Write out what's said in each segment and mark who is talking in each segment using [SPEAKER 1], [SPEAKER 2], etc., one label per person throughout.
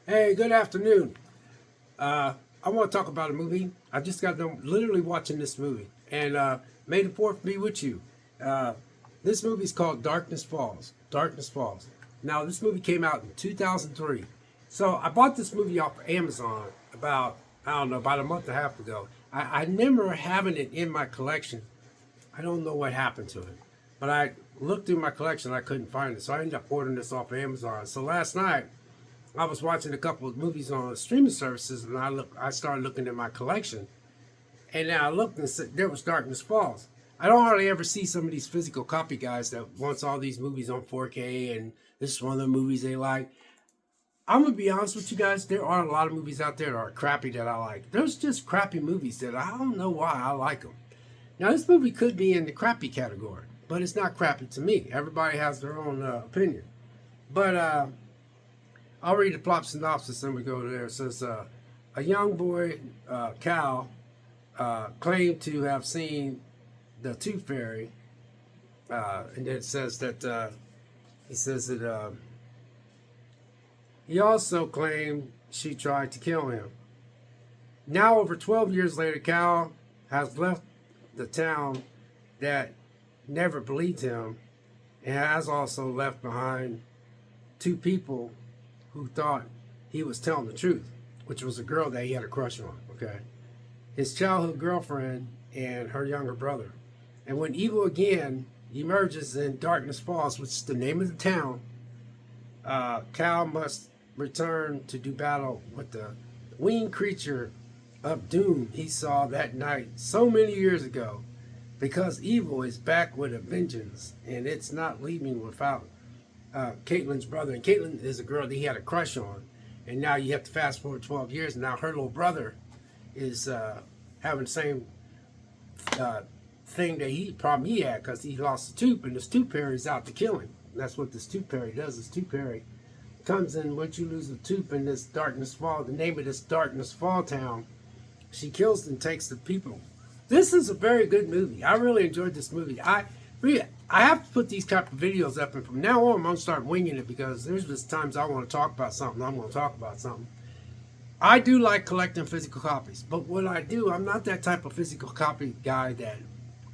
[SPEAKER 1] Hey, good afternoon. I want to talk about a movie. I just got done literally watching this movie, and May the Fourth be with you. Uh, this movie is called Darkness Falls. Darkness Falls. Now, this movie came out in 2003. So I bought this movie off of Amazon about I don't know about a month and a half ago. I remember having it in my collection. I don't know what happened to it, but I looked through my collection. I couldn't find it, so I ended up ordering this off of Amazon. So last night I was watching a couple of movies on streaming services, and I started looking at my collection, and then I looked and said there was Darkness Falls. I don't hardly ever see some of these physical copy guys that wants all these movies on 4K, and this is one of the movies they like. I'm gonna be honest with you guys. There are a lot of movies out there that are crappy that I like. There's just crappy movies that I don't know why I like them. Now this movie could be in the crappy category, but it's not crappy to me. Everybody has their own opinion. But I'll read the plot synopsis and we go there. It says, a young boy, Cal, claimed to have seen the Tooth Fairy. And it says that, he says that he also claimed she tried to kill him. Now, over 12 years later, Cal has left the town that never believed him and has also left behind two people who thought he was telling the truth, which was a girl that he had a crush on, okay? His childhood girlfriend and her younger brother. And when evil again emerges in Darkness Falls, which is the name of the town, Cal must return to do battle with the winged creature of doom he saw that night so many years ago, because evil is back with a vengeance, and it's not leaving without Caitlin's brother. And Caitlin is a girl that he had a crush on. And now you have to fast forward 12 years. And now her little brother is having the same thing that problem he had, because he lost a tooth, and this tooth fairy is out to kill him. And that's what this tooth fairy does. This tooth fairy comes in once you lose a tooth in this Darkness Fall, the name of this Darkness Fall town. She kills and takes the people. This is a very good movie. I really enjoyed this movie. I have to put these type of videos up, and from now on I'm going to start winging it, because there's just times I want to talk about something, I'm going to talk about something. I do like collecting physical copies, but what I do, I'm not that type of physical copy guy, that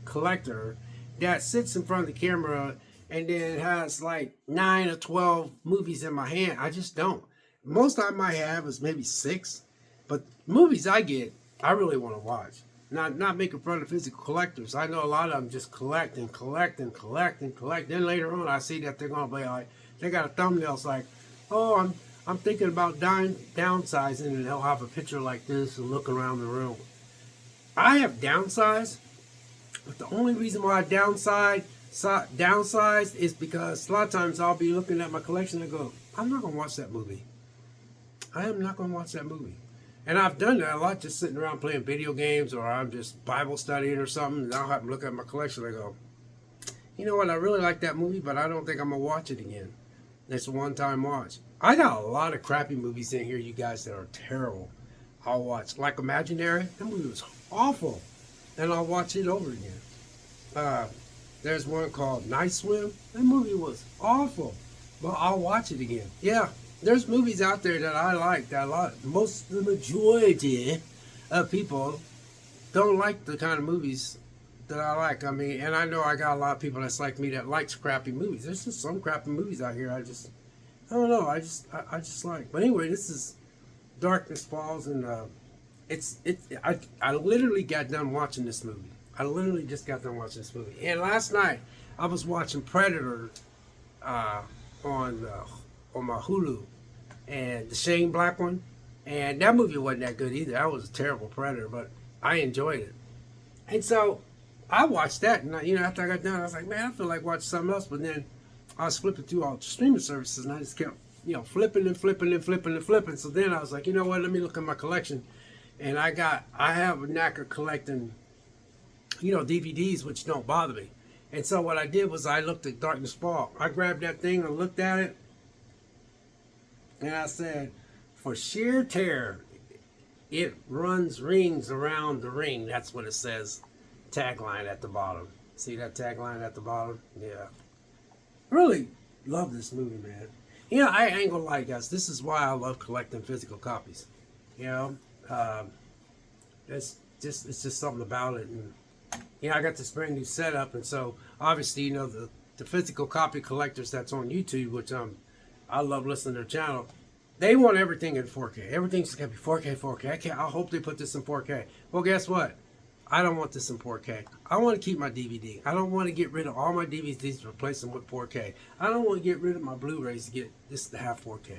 [SPEAKER 1] collector that sits in front of the camera and then has like 9 or 12 movies in my hand. I just don't. Most I might have is maybe 6, but movies I get, I really want to watch. Not making fun of physical collectors. I know a lot of them just collect and collect and collect and collect. Then later on, I see that they're gonna be like, they got a thumbnail like, oh, I'm thinking about downsizing, and they'll have a picture like this and look around the room. I have downsized, but the only reason why I downsized is because a lot of times I'll be looking at my collection and go, I'm not gonna watch that movie. I am not gonna watch that movie. And I've done that a lot, just sitting around playing video games, or I'm just Bible studying or something, and I'll have to look at my collection and go, you know what, I really like that movie, but I don't think I'm going to watch it again. It's a one-time watch. I got a lot of crappy movies in here, you guys, that are terrible. I'll watch, like Imaginary, that movie was awful, and I'll watch it over again. There's one called Night Swim. That movie was awful, but I'll watch it again. Yeah. There's movies out there that I like, that a lot, the majority of people don't like the kind of movies that I like. I mean, and I know I got a lot of people that's like me that likes crappy movies. There's just some crappy movies out here I don't know, I just like. But anyway, this is Darkness Falls, and I literally got done watching this movie. I literally just got done watching this movie. And last night, I was watching Predator on my Hulu, and the Shane Black one, and that movie wasn't that good either. That was a terrible Predator, but I enjoyed it. And so I watched that, and after I got done, I was like, man, I feel like watching something else. But then I was flipping through all the streaming services, and I just kept flipping and flipping and flipping and flipping. So then I was like, you know what, let me look at my collection. And I have a knack of collecting DVDs, which don't bother me. And so what I did was I looked at Darkness Fall. I grabbed that thing and looked at it, and I said, for sheer terror, it runs rings around the ring. That's what it says, tagline at the bottom. See that tagline at the bottom? Yeah. Really love this movie, man. I ain't gonna lie, guys. This is why I love collecting physical copies. You know, um, it's just something about it, and I got this brand new setup, and so obviously, the physical copy collectors that's on YouTube, which I love listening to their channel. They want everything in 4K. Everything's gonna be 4K, 4K. I hope they put this in 4K. Well, guess what? I don't want this in 4K. I want to keep my DVD. I don't want to get rid of all my DVDs to replace them with 4K. I don't want to get rid of my Blu-rays to get this to have 4K.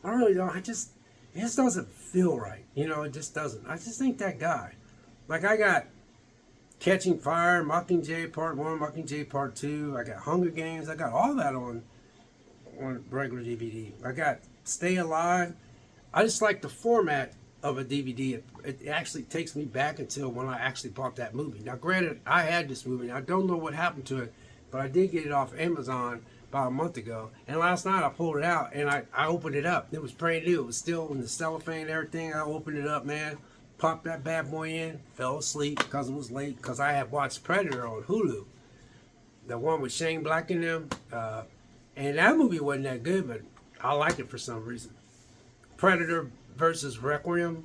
[SPEAKER 1] I really don't. It just doesn't feel right. It just doesn't. I just ain't that guy. Like I got Catching Fire, Mockingjay Part 1, Mockingjay Part 2. I got Hunger Games. I got all that on regular DVD. I got Stay Alive. I just like the format of a DVD. It actually takes me back until when I actually bought that movie. Now, granted, I had this movie. I don't know what happened to it, but I did get it off Amazon about a month ago. And last night I pulled it out and I opened it up. It was brand new. It was still in the cellophane and everything. I opened it up, man. Popped that bad boy in. Fell asleep because it was late because I had watched Predator on Hulu. The one with Shane Black in them. And that movie wasn't that good, but I liked it for some reason. Predator versus Requiem,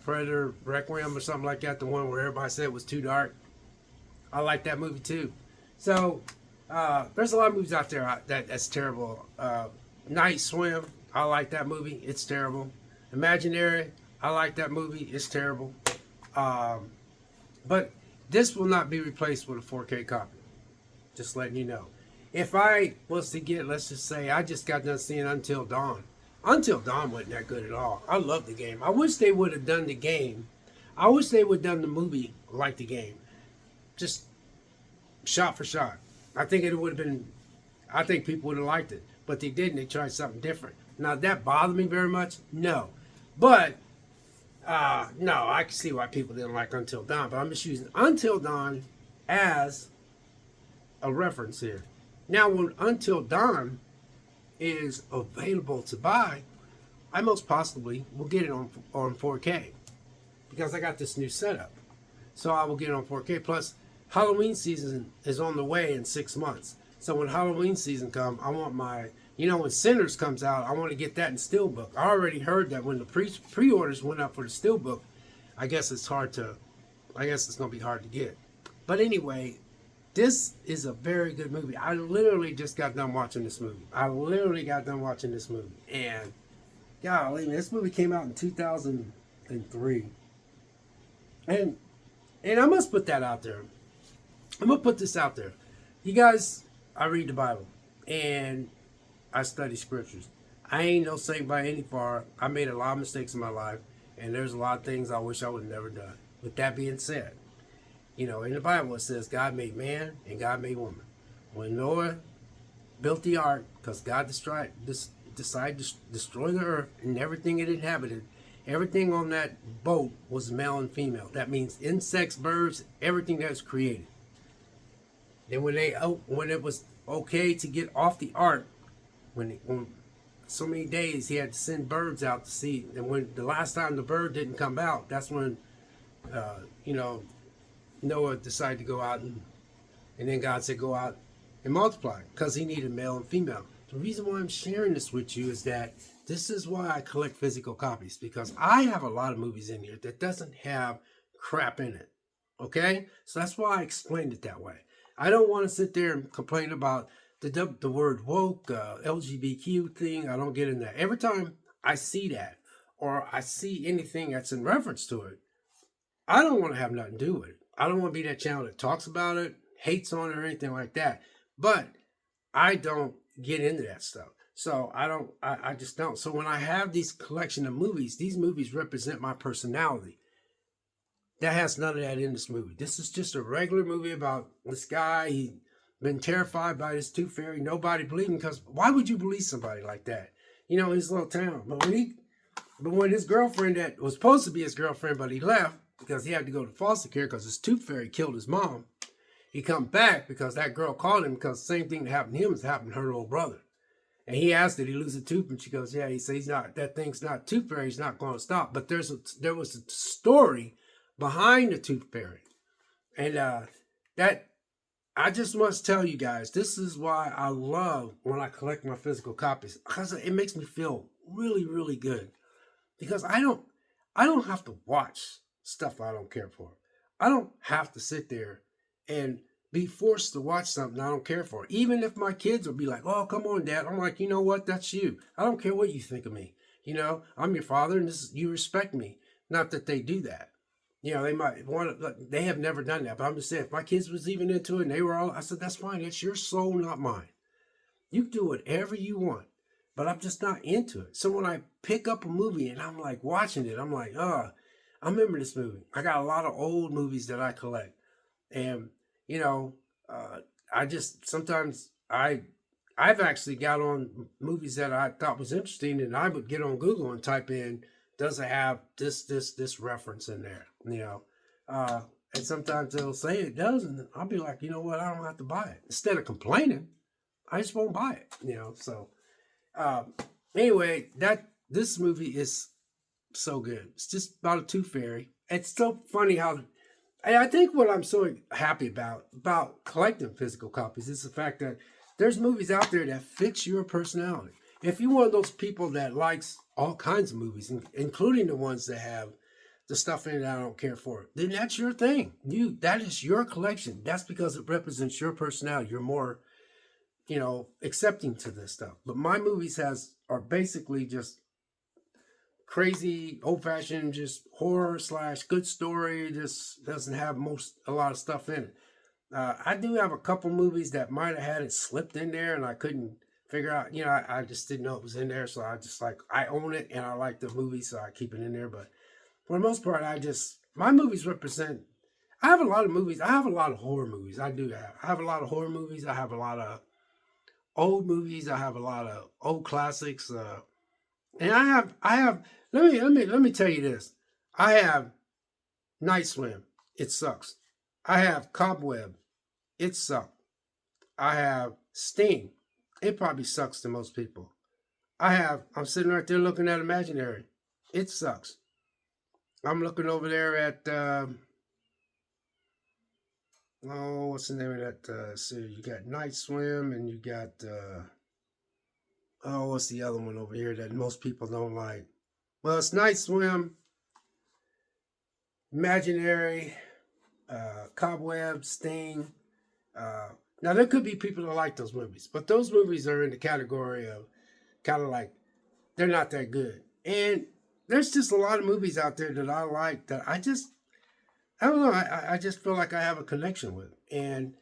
[SPEAKER 1] Predator Requiem or something like that, the one where everybody said it was too dark. I like that movie too. So there's a lot of movies out there that's terrible. Night Swim, I like that movie. It's terrible. Imaginary, I like that movie. It's terrible. But this will not be replaced with a 4K copy. Just letting you know. If I was to get, let's just say, I just got done seeing Until Dawn. Until Dawn wasn't that good at all. I love the game. I wish they would have done the game. I wish they would have done the movie like the game. Just shot for shot. I think it would have been, I think people would have liked it. But they didn't. They tried something different. Now, that bothered me very much? No. But, no, I can see why people didn't like Until Dawn. But I'm just using Until Dawn as a reference here. Now, when Until Dawn is available to buy, I most possibly will get it on 4K because I got this new setup. So I will get it on 4K. Plus, Halloween season is on the way in 6 months. So when Halloween season comes, I want my, when Sinners comes out, I want to get that in Steelbook. I already heard that when the pre-orders went up for the Steelbook, I guess it's going to be hard to get. But anyway, this is a very good movie. I literally just got done watching this movie. And, golly, this movie came out in 2003. And I must put that out there. I'm going to put this out there. You guys, I read the Bible. And I study scriptures. I ain't no saint by any far. I made a lot of mistakes in my life. And there's a lot of things I wish I would have never done. With that being said, in the Bible it says God made man and God made woman. When Noah built the ark, because God decided to destroy the earth and everything it inhabited, everything on that boat was male and female. That means insects, birds, everything that's created. Then when it was okay to get off the ark, when so many days he had to send birds out to see, and when the last time the bird didn't come out, that's when Noah decided to go out and then God said go out and multiply because he needed male and female. The reason why I'm sharing this with you is that this is why I collect physical copies, because I have a lot of movies in here that doesn't have crap in it. Okay? So that's why I explained it that way. I don't want to sit there and complain about the word woke, LGBTQ thing. I don't get in that. Every time I see that or I see anything that's in reference to it, I don't want to have nothing to do with it. I don't want to be that channel that talks about it, hates on it, or anything like that. But I don't get into that stuff. So I just don't. So when I have these collection of movies, these movies represent my personality. That has none of that in this movie. This is just a regular movie about this guy. He been terrified by this tooth fairy. Nobody believed him, because why would you believe somebody like that? In his little town. But when his girlfriend that was supposed to be his girlfriend, but he left because he had to go to foster care because his tooth fairy killed his mom. He come back because that girl called him because the same thing that happened to him has happened to her little brother. And he asked, did he lose a tooth? And she goes, yeah. He says, that thing's not, tooth fairy's not going to stop. But there was a story behind the tooth fairy. And that I just must tell you guys, this is why I love when I collect my physical copies, because it makes me feel really, really good. Because I don't have to watch stuff I don't care for. I don't have to sit there and be forced to watch something I don't care for. Even if my kids will be like, "Oh, come on, Dad," I'm like, you know what? That's you. I don't care what you think of me. I'm your father, and you respect me. Not that they do that. They might want to. They have never done that, but I'm just saying, if my kids was even into it, and they were all, I said, that's fine. It's your soul, not mine. You do whatever you want, but I'm just not into it. So when I pick up a movie and I'm like watching it, I'm like, I remember this movie. I got a lot of old movies that I collect, and you know, uh, I just sometimes I've actually got on movies that I thought was interesting, and I would get on Google and type in, does it have this reference in there? Uh, and sometimes they'll say it does, and I'll be like, you know what, I don't have to buy it. Instead of complaining, I just won't buy it. So um, anyway, that this movie is so good. It's just about a tooth fairy. It's so funny how, and I think what I'm so happy about collecting physical copies is the fact that there's movies out there that fits your personality. If you're one of those people that likes all kinds of movies, including the ones that have the stuff in it I don't care for, then that's your thing. That is your collection. That's because it represents your personality. You're more, accepting to this stuff. But my movies are basically just crazy, old fashioned, just horror slash good story. Just doesn't have a lot of stuff in it. I do have a couple movies that might have had it slipped in there, and I couldn't figure out. I just didn't know it was in there, so I own it and I like the movie, so I keep it in there. But for the most part, my movies represent. I have a lot of movies. I have a lot of horror movies. I do have. I have a lot of horror movies. I have a lot of old movies. I have a lot of old classics. And I have. Let me tell you this. I have Night Swim. It sucks. I have Cobweb. It sucked. I have Sting. It probably sucks to most people. I'm sitting right there looking at Imaginary. It sucks. I'm looking over there at, what's the name of that series? You got Night Swim and you got, what's the other one over here that most people don't like? Well, it's Night Swim, Imaginary, Cobweb, Sting. Now, there could be people that like those movies, but those movies are in the category of kind of like, they're not that good. And there's just a lot of movies out there that I like that I don't know, I just feel like I have a connection with. And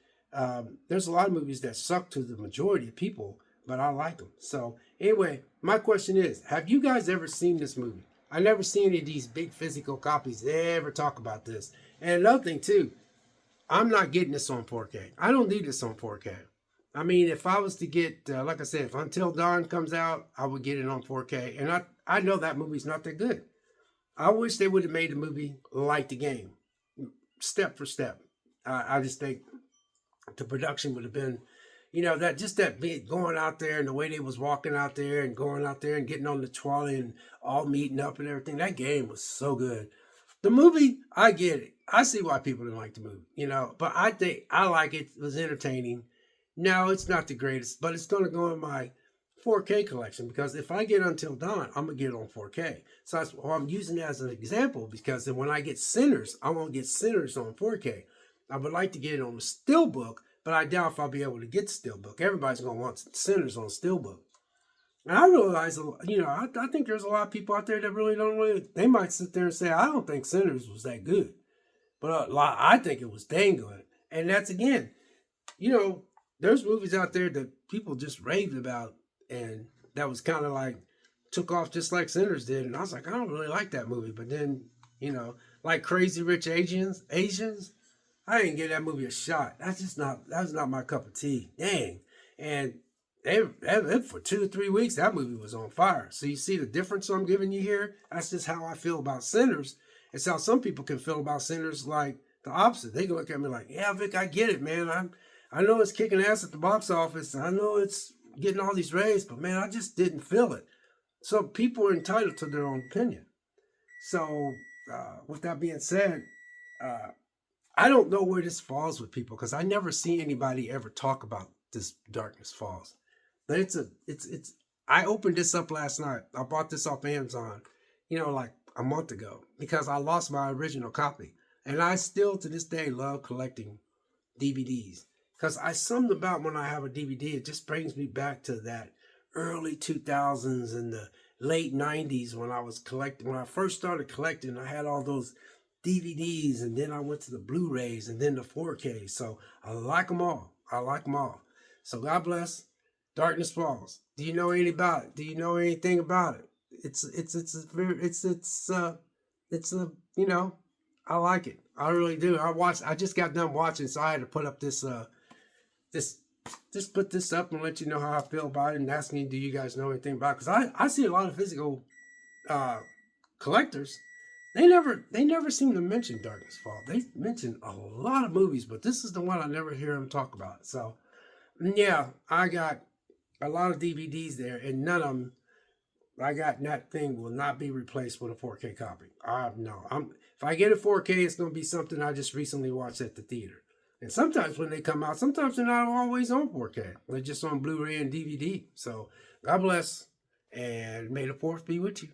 [SPEAKER 1] there's a lot of movies that suck to the majority of people, but I like them. So anyway, my question is, have you guys ever seen this movie? I never see any of these big physical copies ever talk about this. And another thing too, I'm not getting this on 4K. I don't need this on 4K. I mean, if I was to get, like I said, if Until Dawn comes out, I would get it on 4K. And I know that movie's not that good. I wish they would have made the movie like the game, step for step. I just think the production would have been, that big going out there and the way they was walking out there and going out there and getting on the trolley and all meeting up and everything. That game was so good. The movie, I get it. I see why people didn't like the movie, but I think I like it. It was entertaining. No, it's not the greatest, but it's going to go in my 4K collection because if I get Until Dawn, I'm going to get it on 4K. So I'm using it as an example because then when I get Sinners, I won't get Sinners on 4K. I would like to get it on the Steelbook, but I doubt if I'll be able to get Steelbook. Everybody's going to want Sinners on Steelbook. And I realize, I think there's a lot of people out there that they might sit there and say, I don't think Sinners was that good. But I think it was dang good. And that's, again, there's movies out there that people just raved about, and that was kind of like took off just like Sinners did. And I was like, I don't really like that movie. But then, like Crazy Rich Asians, I didn't give that movie a shot. That's not my cup of tea. Dang. And for 2 or 3 weeks, that movie was on fire. So you see the difference I'm giving you here? That's just how I feel about Sinners. It's how some people can feel about Sinners like the opposite. They can look at me like, yeah, Vic, I get it, man. I know it's kicking ass at the box office. I know it's getting all these raves, but man, I just didn't feel it. So people are entitled to their own opinion. So with that being said, I don't know where this falls with people because I never see anybody ever talk about this Darkness Falls. But it's. I opened this up last night. I bought this off Amazon, like a month ago because I lost my original copy, and I still to this day love collecting DVDs because I something about when I have a DVD, it just brings me back to that early 2000s and the late 90s when I was collecting. When I first started collecting, I had all those DVDs, and then I went to the Blu-rays and then the 4K. So I like them all. I like them all. So God bless. Darkness Falls. Do you know anything about it? Do you know anything about it? It's I like it. I really do. I just got done watching, so I had to put up this just put this up and let you know how I feel about it and ask me, do you guys know anything about it? Because I see a lot of physical uh collectors. They never seem to mention Darkness Fall. They mention a lot of movies, but this is the one I never hear them talk about. So yeah, I got a lot of DVDs there, and none of them I got that thing will not be replaced with a 4K copy. No, if I get a 4K, it's gonna be something I just recently watched at the theater. And sometimes when they come out, sometimes they're not always on 4K. They're just on Blu-ray and DVD. So God bless, and may the fourth be with you.